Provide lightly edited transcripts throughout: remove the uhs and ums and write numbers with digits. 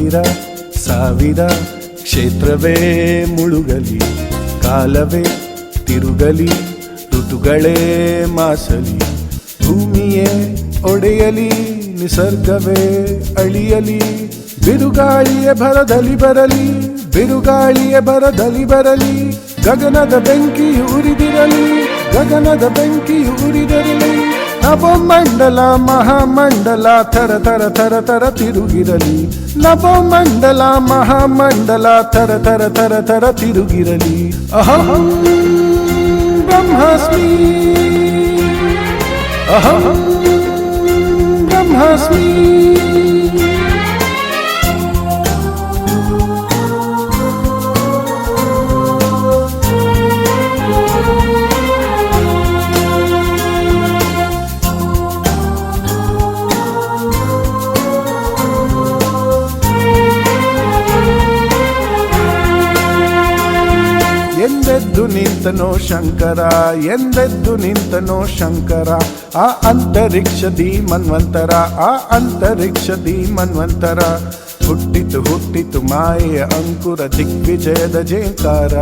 ಸಾವಿರ ಸಾವಿರ ಕ್ಷೇತ್ರವೇ ಮುಳುಗಲಿ, ಕಾಲವೇ ತಿರುಗಲಿ, ಋತುಗಳೇ ಮಾಸಲಿ, ಭೂಮಿಯೇ ಒಡೆಯಲಿ, ನಿಸರ್ಗವೇ ಅಳಿಯಲಿ, ಬಿರುಗಾಳಿಯ ಭರದಲ್ಲಿ ಬರಲಿ, ಬಿರುಗಾಳಿಯ ಭರದಲ್ಲಿ ಬರಲಿ, ಗಗನದ ಬೆಂಕಿಯು ಉರಿದಿರಲಿ, ಗಗನದ ಬೆಂಕಿಯು ಉರಿದಿರಲಿ, ನವಮಂಡಲ ಮಹಾಮಂಡಲ ಥರ ಥರ ಥರ ಥರ ತಿರುಗಿರಲಿ, ನವಮಂಡಲ ಮಹಾಮಂಡಲ ಥರ ಥರ ಥರ ಥರ ತಿರುಗಿರಲಿ. ಅಹಂ ಬ್ರಹ್ಮಾಸ್ಮಿ, ಅಹಂ ಬ್ರಹ್ಮಾಸ್ಮಿ. ಎಂದೆದ್ದು ನಿಂತನೋ ಶಂಕರ, ಎಂದೆದ್ದು ನಿಂತನೋ ಶಂಕರ, ಆ ಅಂತರಿಕ್ಷದಿ ಮನ್ವಂತರ, ಆ ಅಂತರಿಕ್ಷದಿ ಮನ್ವಂತರ, ಹುಟ್ಟಿತು ಹುಟ್ಟಿತು ಮಾಯೆಯ ಅಂಕುರ ದಿಗ್ವಿಜಯದ ಜೇಂಕಾರ,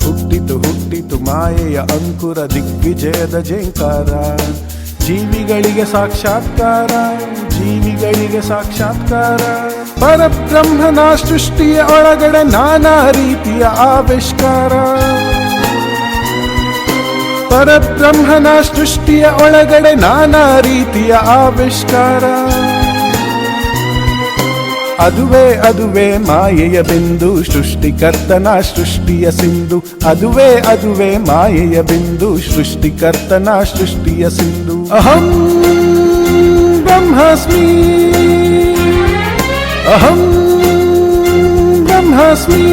ಹುಟ್ಟಿತು ಹುಟ್ಟಿತು ಮಾಯೆಯ ಅಂಕುರ ದಿಗ್ವಿಜಯದ ಜೇಂಕಾರ, ಜೀವಿಗಳಿಗೆ ಸಾಕ್ಷಾತ್ಕಾರ, ಜೀವಿಗಳಿಗೆ ಸಾಕ್ಷಾತ್ಕಾರ, ಪರಬ್ರಹ್ಮನ ಸೃಷ್ಟಿಯ ಒಳಗಡೆ ನಾನಾ ರೀತಿಯ ಆವಿಷ್ಕಾರ, ಪರಬ್ರಹ್ಮನ ಸೃಷ್ಟಿಯ ಒಳಗಡೆ ನಾನಾ ರೀತಿಯ ಆವಿಷ್ಕಾರ, ಅದುವೇ ಅದುವೇ ಮಾಯೆಯ ಬಿಂದು, ಸೃಷ್ಟಿಕರ್ತನ ಸೃಷ್ಟಿಯ ಸಿಂಧು, ಅದುವೇ ಅದುವೇ ಮಾಯೆಯ ಬಿಂದು, ಸೃಷ್ಟಿಕರ್ತನ ಸೃಷ್ಟಿಯ ಸಿಂಧು. ಅಹಂ ಬ್ರಹ್ಮಾಸ್ಮಿ, ಅಹಂ ಬ್ರಹ್ಮಾಸ್ಮಿ.